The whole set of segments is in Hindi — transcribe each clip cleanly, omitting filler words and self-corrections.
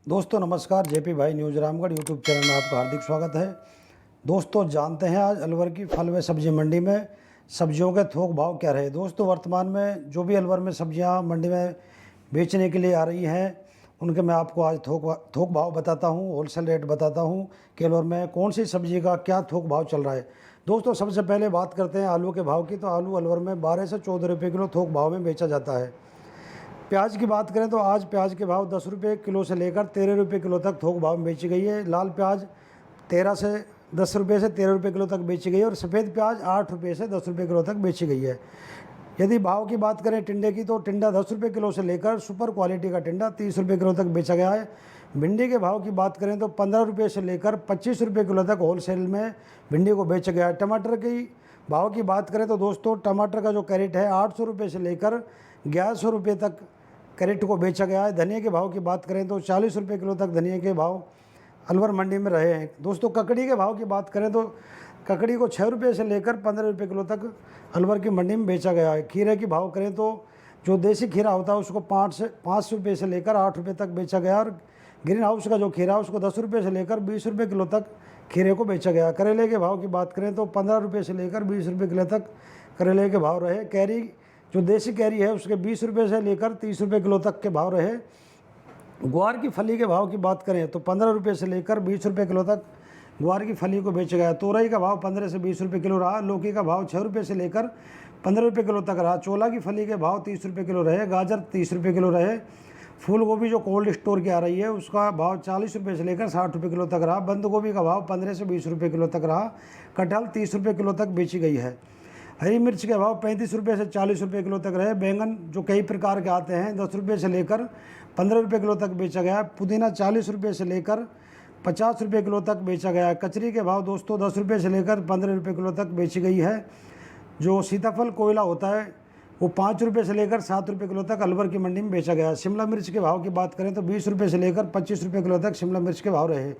दोस्तों नमस्कार, जेपी भाई न्यूज़ रामगढ़ यूट्यूब चैनल में आपका हार्दिक स्वागत है। दोस्तों जानते हैं आज अलवर की फल व सब्जी मंडी में सब्जियों के थोक भाव क्या रहे। दोस्तों वर्तमान में जो भी अलवर में सब्जियां मंडी में बेचने के लिए आ रही हैं उनके मैं आपको आज थोक भाव बताता हूं, होलसेल रेट बताता हूं कि अलवर में कौन सी सब्जी का क्या थोक भाव चल रहा है। दोस्तों सबसे पहले बात करते हैं आलू के भाव की। तो आलू अलवर में 12 से 14 रुपये किलो थोक भाव में बेचा जाता है। प्याज की बात करें तो आज प्याज के भाव 10 रुपये किलो से लेकर 13 रुपये किलो तक थोक भाव में बेची गई है। लाल प्याज 10 रुपये से 13 रुपये किलो तक बेची गई है और सफ़ेद प्याज 8 रुपये से 10 रुपये किलो तक बेची गई है। यदि भाव की बात करें टिंडे की तो टिंडा 10 रुपये किलो से लेकर सुपर क्वालिटी का टिंडा 30 रुपये किलो तक बेचा गया है। भिंडी के भाव की बात करें तो 15 रुपये से लेकर 25 रुपये किलो तक होलसेल में भिंडी को बेचा गया है। टमाटर की भाव की बात करें तो दोस्तों टमाटर का जो कैरेट है 800 रुपये से लेकर 1100 रुपये तक कैरेट को बेचा गया है। धनिया के भाव की बात करें तो 40 रुपये किलो तक धनिया के भाव अलवर मंडी में रहे हैं। दोस्तों ककड़ी के भाव की बात करें तो ककड़ी को 6 रुपये से लेकर 15 रुपये किलो तक अलवर की मंडी में बेचा गया है। खीरे की भाव करें तो जो देसी खीरा होता है उसको 5 रुपये से लेकर 8 रुपये तक बेचा गया और ग्रीन हाउस का जो खीरा है उसको 10 रुपये से लेकर 20 रुपये किलो तक खीरे को बेचा गया। करेले के भाव की बात करें तो 15 रुपये से लेकर 20 रुपये किलो तक करेले के भाव रहे। कैरी जो देसी कैरी है उसके 20 रुपये से लेकर 30 रुपये किलो तक के भाव रहे। ग्वार की फली के भाव की बात करें तो 15 रुपये से लेकर 20 रुपये किलो तक ग्वार की फली को बेचा गया। तोरई का भाव 15 से 20 रुपये किलो रहा। लौकी का भाव 6 रुपये से लेकर 15 रुपये किलो तक रहा। चोला की फली के भाव 30 रुपये किलो रहे। गाजर 30 रुपये किलो रहे। फूल गोभी जो कोल्ड स्टोर की आ रही है उसका भाव 40 रुपये से लेकर 60 रुपये किलो तक रहा। बंद गोभी का भाव 15 से 20 रुपये किलो तक रहा। कटहल 30 रुपये किलो तक बेची गई है। हरी मिर्च के भाव 35 रुपये से 40 रुपये किलो तक रहे। बैंगन जो कई प्रकार के आते हैं 10 रुपये से लेकर 15 रुपये किलो तक बेचा गया। पुदीना 40 रुपये से लेकर 50 रुपये किलो तक बेचा गया है। कचरी के भाव दोस्तों 10 रुपये से लेकर 15 रुपये किलो तक बेची गई है। जो सीताफल कोयला होता है वो 5 रुपये से लेकर 7 रुपये किलो तक अलवर की मंडी में बेचा गया है। शिमला मिर्च के भाव की बात करें तो 20 रुपये से लेकर 25 रुपये किलो तक शिमला मिर्च के भाव रहे।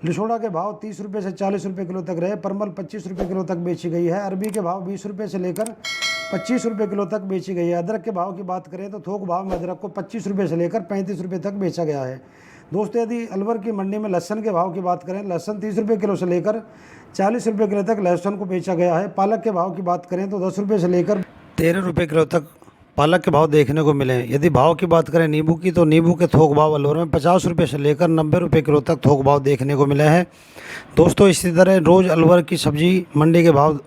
लिसोड़ा के भाव 30 रुपये से 40 रुपये किलो तक रहे। परमल 25 रुपये किलो तक बेची गई है। अरबी के भाव 20 रुपये से लेकर 25 रुपये किलो तक बेची गई है। अदरक के भाव की बात करें तो थोक भाव में अदरक को 25 रुपये से लेकर 35 रुपये तक बेचा गया है। दोस्तों यदि अलवर की मंडी में लहसन के भाव की बात करें, लहसन 30 रुपये किलो से लेकर 40 रुपये किलो तक लहसन को बेचा गया है। पालक के भाव की बात करें तो 10 रुपये से लेकर 13 रुपये किलो तक पालक के भाव देखने को मिले। यदि भाव की बात करें नींबू की तो नींबू के थोक भाव अलवर में 50 रुपये से लेकर 90 रुपये किलो तक थोक भाव देखने को मिले हैं। दोस्तों इसी तरह रोज़ अलवर की सब्जी मंडी के भाव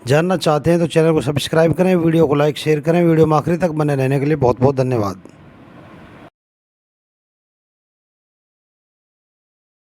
जानना चाहते हैं तो चैनल को सब्सक्राइब करें, वीडियो को लाइक शेयर करें। वीडियो में आखिरी तक बने रहने के लिए बहुत बहुत धन्यवाद।